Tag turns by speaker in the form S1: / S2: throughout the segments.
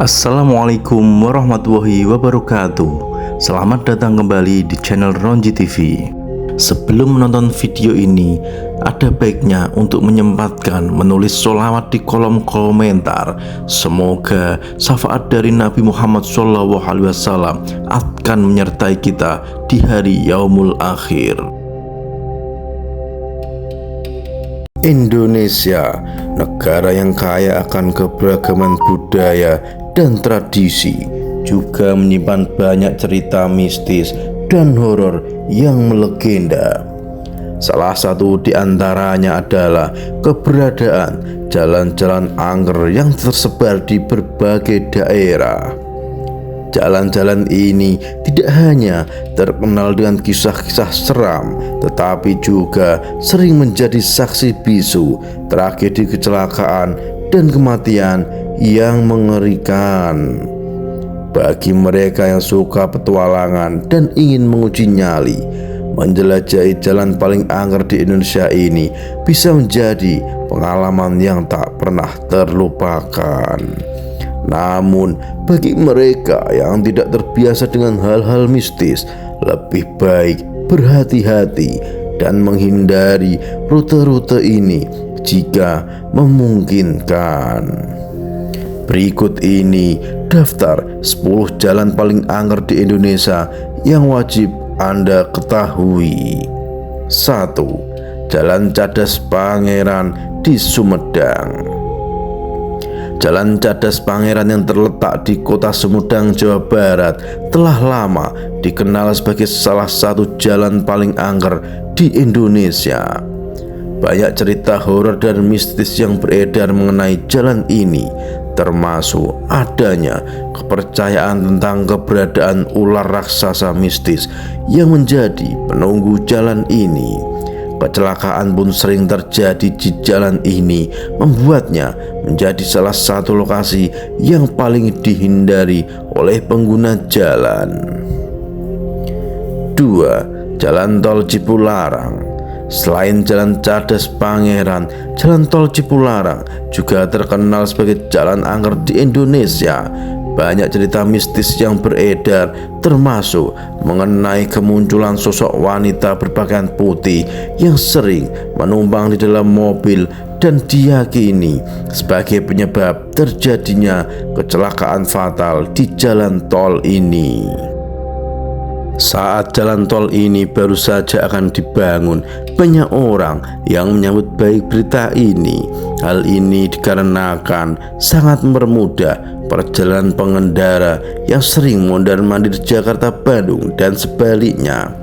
S1: Assalamualaikum warahmatullahi wabarakatuh. Selamat datang kembali di channel Ronji TV. Sebelum menonton video ini, ada baiknya untuk menyempatkan menulis sholawat di kolom komentar. Semoga syafaat dari Nabi Muhammad SAW akan menyertai kita di hari yaumul akhir. Indonesia, negara yang kaya akan keberagaman budaya dan tradisi, juga menyimpan banyak cerita mistis dan horor yang melegenda. Salah satu di antaranya adalah keberadaan jalan-jalan angker yang tersebar di berbagai daerah. Jalan-jalan ini tidak hanya terkenal dengan kisah-kisah seram, tetapi juga sering menjadi saksi bisu tragedi kecelakaan dan kematian yang mengerikan. Bagi mereka yang suka petualangan dan ingin menguji nyali, menjelajahi jalan paling angker di Indonesia ini bisa menjadi pengalaman yang tak pernah terlupakan. Namun, bagi mereka yang tidak terbiasa dengan hal-hal mistis, lebih baik berhati-hati dan menghindari rute-rute ini jika memungkinkan. Berikut ini daftar 10 jalan paling angker di Indonesia yang wajib Anda ketahui. 1. Jalan Cadas Pangeran di Sumedang. Jalan Cadas Pangeran yang terletak di kota Sumedang, Jawa Barat telah lama dikenal sebagai salah satu jalan paling angker di Indonesia. Banyak cerita horor dan mistis yang beredar mengenai jalan ini, termasuk adanya kepercayaan tentang keberadaan ular raksasa mistis yang menjadi penunggu jalan ini. Kecelakaan pun sering terjadi di jalan ini, membuatnya menjadi salah satu lokasi yang paling dihindari oleh pengguna jalan. 2. Jalan Tol Cipularang. Selain Jalan Cadas Pangeran, Jalan Tol Cipularang juga terkenal sebagai jalan angker di Indonesia. Banyak cerita mistis yang beredar, termasuk mengenai kemunculan sosok wanita berpakaian putih yang sering menumpang di dalam mobil dan diyakini sebagai penyebab terjadinya kecelakaan fatal di jalan tol ini. Saat jalan tol ini baru saja akan dibangun, banyak orang yang menyambut baik berita ini. Hal ini dikarenakan sangat mempermudah perjalanan pengendara yang sering mondar-mandir Jakarta Bandung dan sebaliknya.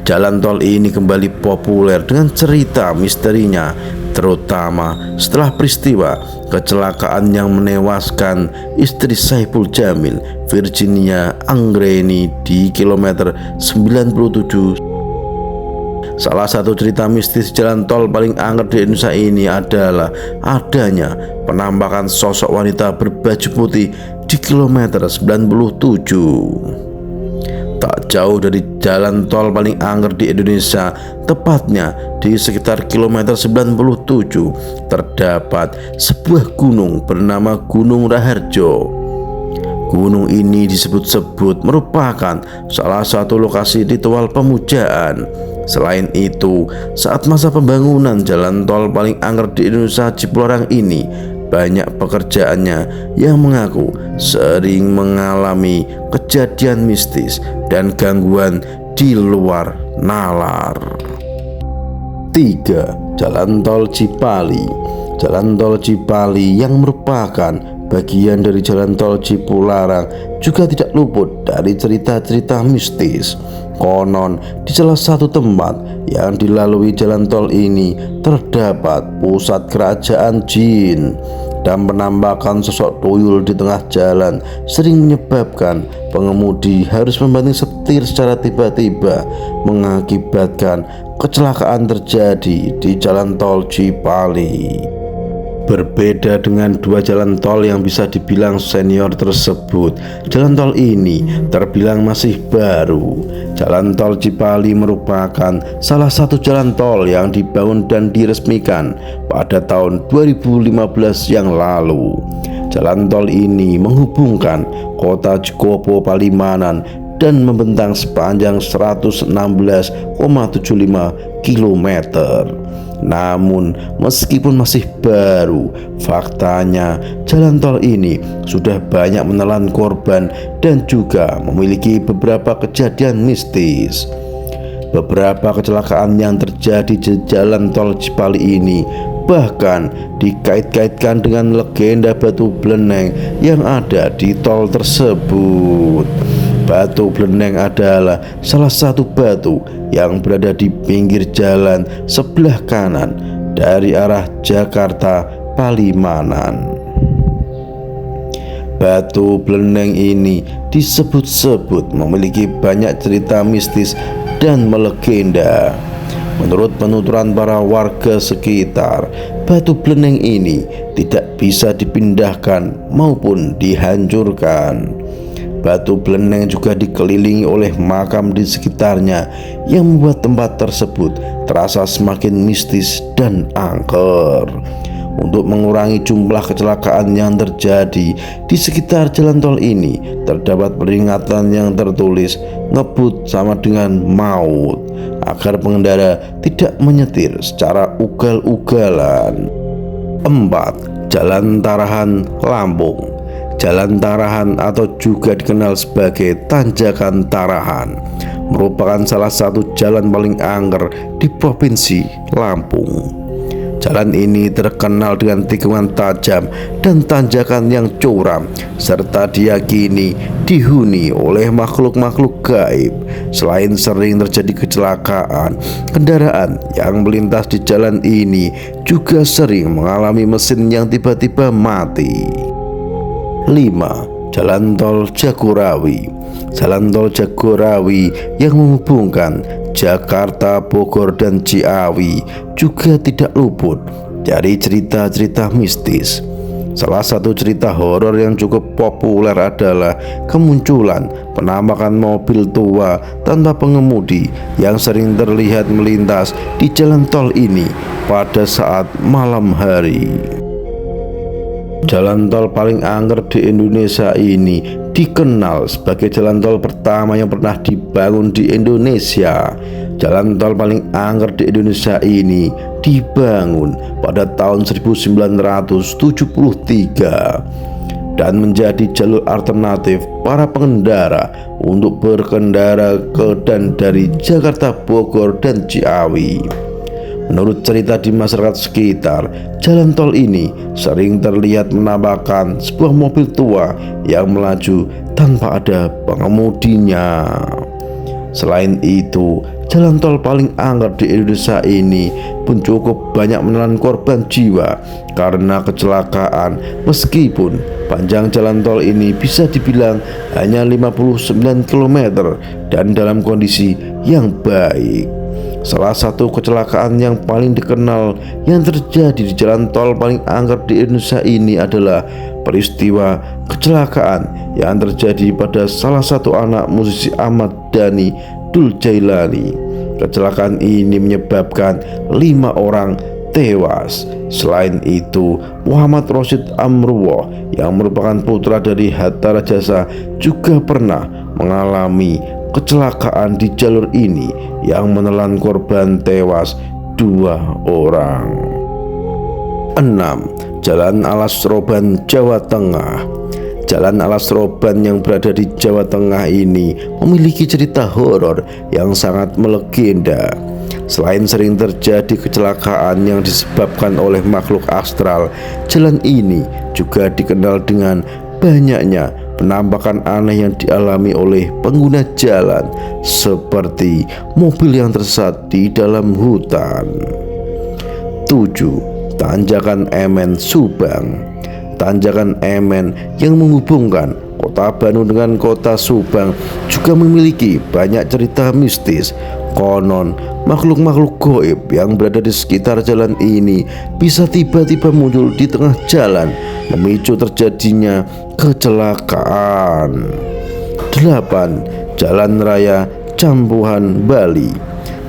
S1: Jalan tol ini kembali populer dengan cerita misterinya, terutama setelah peristiwa kecelakaan yang menewaskan istri Saiful Jamil, Virginia Anggreni di kilometer 97. Salah satu cerita mistis jalan tol paling angker di Indonesia ini adalah adanya penampakan sosok wanita berbaju putih di kilometer 97. Tak jauh dari jalan tol paling angker di Indonesia, tepatnya di sekitar kilometer 97, terdapat sebuah gunung bernama Gunung Raharjo. Gunung ini disebut-sebut merupakan salah satu lokasi ritual pemujaan. Selain itu, saat masa pembangunan jalan tol paling angker di Indonesia Cipularang ini, banyak pekerjaannya yang mengaku sering mengalami kejadian mistis dan gangguan di luar nalar. 3. Jalan Tol Cipali. Jalan Tol Cipali yang merupakan bagian dari Jalan Tol Cipularang juga tidak luput dari cerita-cerita mistis. Konon di salah satu tempat yang dilalui jalan tol ini terdapat pusat kerajaan jin, dan penampakan sosok tuyul di tengah jalan sering menyebabkan pengemudi harus membanting setir secara tiba-tiba, mengakibatkan kecelakaan terjadi di jalan tol Cipali. Berbeda dengan dua jalan tol yang bisa dibilang senior tersebut, jalan tol ini terbilang masih baru. Jalan tol Cipali merupakan salah satu jalan tol yang dibangun dan diresmikan pada tahun 2015 yang lalu. Jalan tol ini menghubungkan kota Jikopo Palimanan dan membentang sepanjang 116,75 km. Namun meskipun masih baru, faktanya jalan tol ini sudah banyak menelan korban dan juga memiliki beberapa kejadian mistis. Beberapa kecelakaan yang terjadi di jalan tol Cipali ini bahkan dikait-kaitkan dengan legenda batu beleneng yang ada di tol tersebut. Batu beleneng adalah salah satu batu yang berada di pinggir jalan sebelah kanan dari arah Jakarta Palimanan. Batu beleneng ini disebut-sebut memiliki banyak cerita mistis dan melegenda. Menurut penuturan para warga sekitar, batu beleneng ini tidak bisa dipindahkan maupun dihancurkan. Batu beleneng juga dikelilingi oleh makam di sekitarnya yang membuat tempat tersebut terasa semakin mistis dan angker. Untuk mengurangi jumlah kecelakaan yang terjadi di sekitar jalan tol ini, terdapat peringatan yang tertulis "ngebut sama dengan maut" agar pengendara tidak menyetir secara ugal-ugalan. 4. Jalan Tarahan Lampung. Jalan Tarahan atau juga dikenal sebagai Tanjakan Tarahan merupakan salah satu jalan paling angker di Provinsi Lampung. Jalan ini terkenal dengan tikungan tajam dan tanjakan yang curam, serta diyakini dihuni oleh makhluk-makhluk gaib. Selain sering terjadi kecelakaan, kendaraan yang melintas di jalan ini juga sering mengalami mesin yang tiba-tiba mati. 5. Jalan Tol Jagorawi. Jalan Tol Jagorawi yang menghubungkan Jakarta, Bogor, dan Ciawi juga tidak luput dari cerita-cerita mistis. Salah satu cerita horor yang cukup populer adalah kemunculan penampakan mobil tua tanpa pengemudi yang sering terlihat melintas di jalan tol ini pada saat malam hari. Jalan tol paling angker di Indonesia ini dikenal sebagai jalan tol pertama yang pernah dibangun di Indonesia. Jalan tol paling angker di Indonesia ini dibangun pada tahun 1973 dan menjadi jalur alternatif para pengendara untuk berkendara ke dan dari Jakarta, Bogor, dan Ciawi. Menurut cerita di masyarakat sekitar, jalan tol ini sering terlihat menampakkan sebuah mobil tua yang melaju tanpa ada pengemudinya. Selain itu, jalan tol paling angker di Indonesia ini pun cukup banyak menelan korban jiwa karena kecelakaan, meskipun panjang jalan tol ini bisa dibilang hanya 59 km dan dalam kondisi yang baik. Salah satu kecelakaan yang paling dikenal yang terjadi di jalan tol paling angker di Indonesia ini adalah peristiwa kecelakaan yang terjadi pada salah satu anak musisi Ahmad Dhani, Dul Jailani. Kecelakaan ini menyebabkan 5 orang tewas. Selain itu, Muhammad Rosyid Amruwoh yang merupakan putra dari Hatta Rajasa juga pernah mengalami kecelakaan di jalur ini yang menelan korban tewas 2 orang. 6. Jalan Alas Roban, Jawa Tengah. Jalan Alas Roban yang berada di Jawa Tengah ini memiliki cerita horor yang sangat melegenda. Selain sering terjadi kecelakaan yang disebabkan oleh makhluk astral, jalan ini juga dikenal dengan banyaknya penampakan aneh yang dialami oleh pengguna jalan, seperti mobil yang tersesat di dalam hutan. 7. Tanjakan Emen, Subang. Tanjakan Emen yang menghubungkan kota Bandung dengan kota Subang juga memiliki banyak cerita mistis. Konon, makhluk-makhluk goib yang berada di sekitar jalan ini bisa tiba-tiba muncul di tengah jalan, memicu terjadinya kecelakaan. 8. Jalan Raya Campuhan, Bali.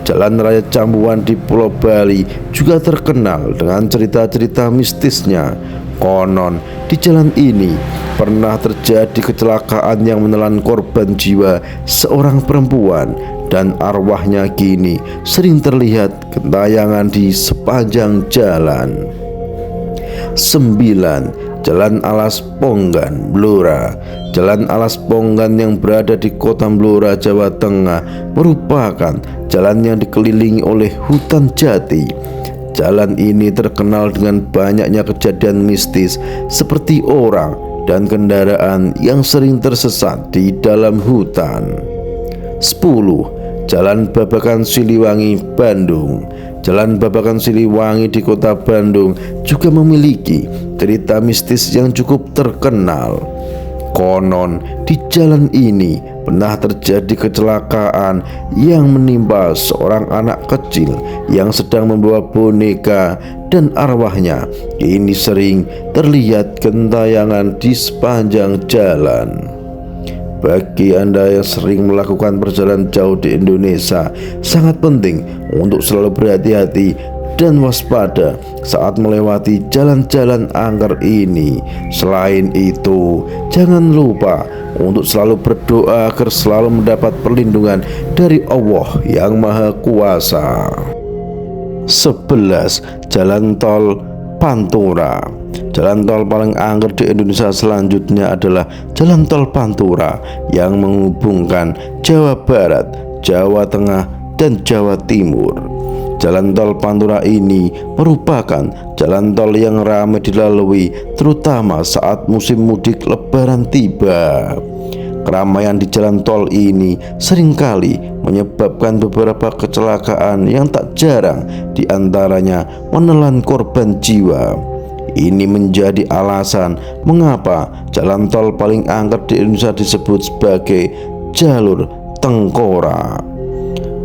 S1: Jalan Raya Campuhan di Pulau Bali juga terkenal dengan cerita-cerita mistisnya. Konon di jalan ini pernah terjadi kecelakaan yang menelan korban jiwa seorang perempuan, dan arwahnya kini sering terlihat gentayangan di sepanjang jalan. 9. Jalan Alas Ponggan, Blora. Jalan Alas Ponggan yang berada di Kota Blora, Jawa Tengah merupakan jalan yang dikelilingi oleh hutan jati. Jalan ini terkenal dengan banyaknya kejadian mistis seperti orang dan kendaraan yang sering tersesat di dalam hutan. 10. Jalan Babakan Siliwangi, Bandung. Jalan Babakan Siliwangi di Kota Bandung juga memiliki cerita mistis yang cukup terkenal. Konon di jalan ini pernah terjadi kecelakaan yang menimpa seorang anak kecil yang sedang membawa boneka, dan arwahnya ini sering terlihat gentayangan di sepanjang jalan. Bagi Anda yang sering melakukan perjalanan jauh di Indonesia, sangat penting untuk selalu berhati-hati dan waspada saat melewati jalan-jalan angker ini. Selain itu, jangan lupa untuk selalu berdoa agar selalu mendapat perlindungan dari Allah yang Maha Kuasa. 11. Jalan Tol Pantura. Jalan tol paling angker di Indonesia selanjutnya adalah Jalan Tol Pantura yang menghubungkan Jawa Barat, Jawa Tengah, dan Jawa Timur. Jalan tol Pantura ini merupakan jalan tol yang ramai dilalui terutama saat musim mudik Lebaran tiba. Keramaian di jalan tol ini seringkali menyebabkan beberapa kecelakaan yang tak jarang diantaranya menelan korban jiwa. Ini menjadi alasan mengapa jalan tol paling angker di Indonesia disebut sebagai jalur tengkorak.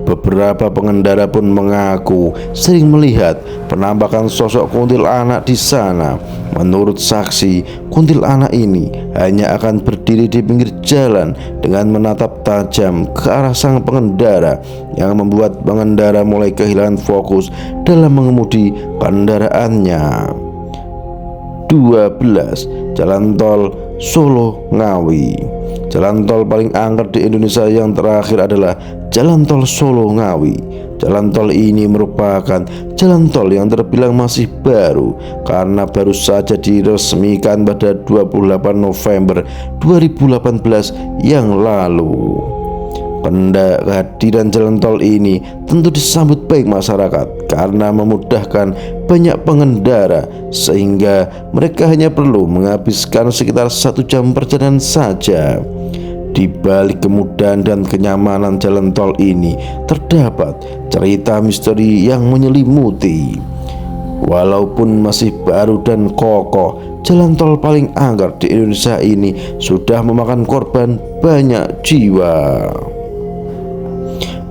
S1: Beberapa pengendara pun mengaku sering melihat penampakan sosok kuntilanak di sana. Menurut saksi, kuntilanak ini hanya akan berdiri di pinggir jalan dengan menatap tajam ke arah sang pengendara, yang membuat pengendara mulai kehilangan fokus dalam mengemudi kendaraannya. 12. Jalan Tol Solo Ngawi. Jalan tol paling angker di Indonesia yang terakhir adalah Jalan Tol Solo Ngawi. Jalan tol ini merupakan jalan tol yang terbilang masih baru karena baru saja diresmikan pada 28 November 2018 yang lalu. Kehadiran jalan tol ini tentu disambut baik masyarakat karena memudahkan banyak pengendara, sehingga mereka hanya perlu menghabiskan sekitar 1 jam perjalanan saja. Di balik kemudahan dan kenyamanan jalan tol ini terdapat cerita misteri yang menyelimuti. Walaupun masih baru dan kokoh, jalan tol paling angker di Indonesia ini sudah memakan korban banyak jiwa.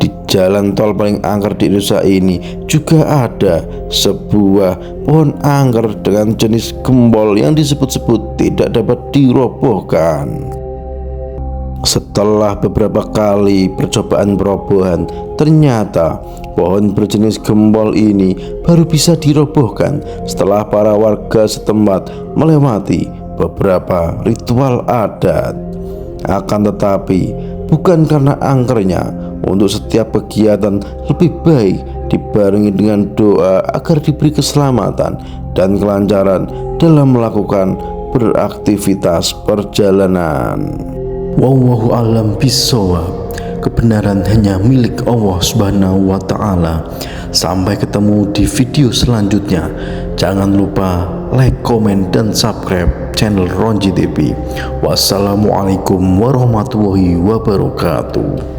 S1: Di jalan tol paling angker di Indonesia ini juga ada sebuah pohon angker dengan jenis gembol yang disebut-sebut tidak dapat dirobohkan. Setelah beberapa kali percobaan perobohan, ternyata pohon berjenis gembol ini baru bisa dirobohkan setelah para warga setempat melewati beberapa ritual adat. Akan tetapi, bukan karena angkernya, untuk setiap kegiatan lebih baik dibarengi dengan doa agar diberi keselamatan dan kelancaran dalam melakukan beraktivitas perjalanan.
S2: Wallahu a'lam bishawab. Kebenaran hanya milik Allah Subhanahu wa Ta'ala. Sampai ketemu di video selanjutnya. Jangan lupa like, komen, dan subscribe channel Ronji TV. Wassalamualaikum warahmatullahi wabarakatuh.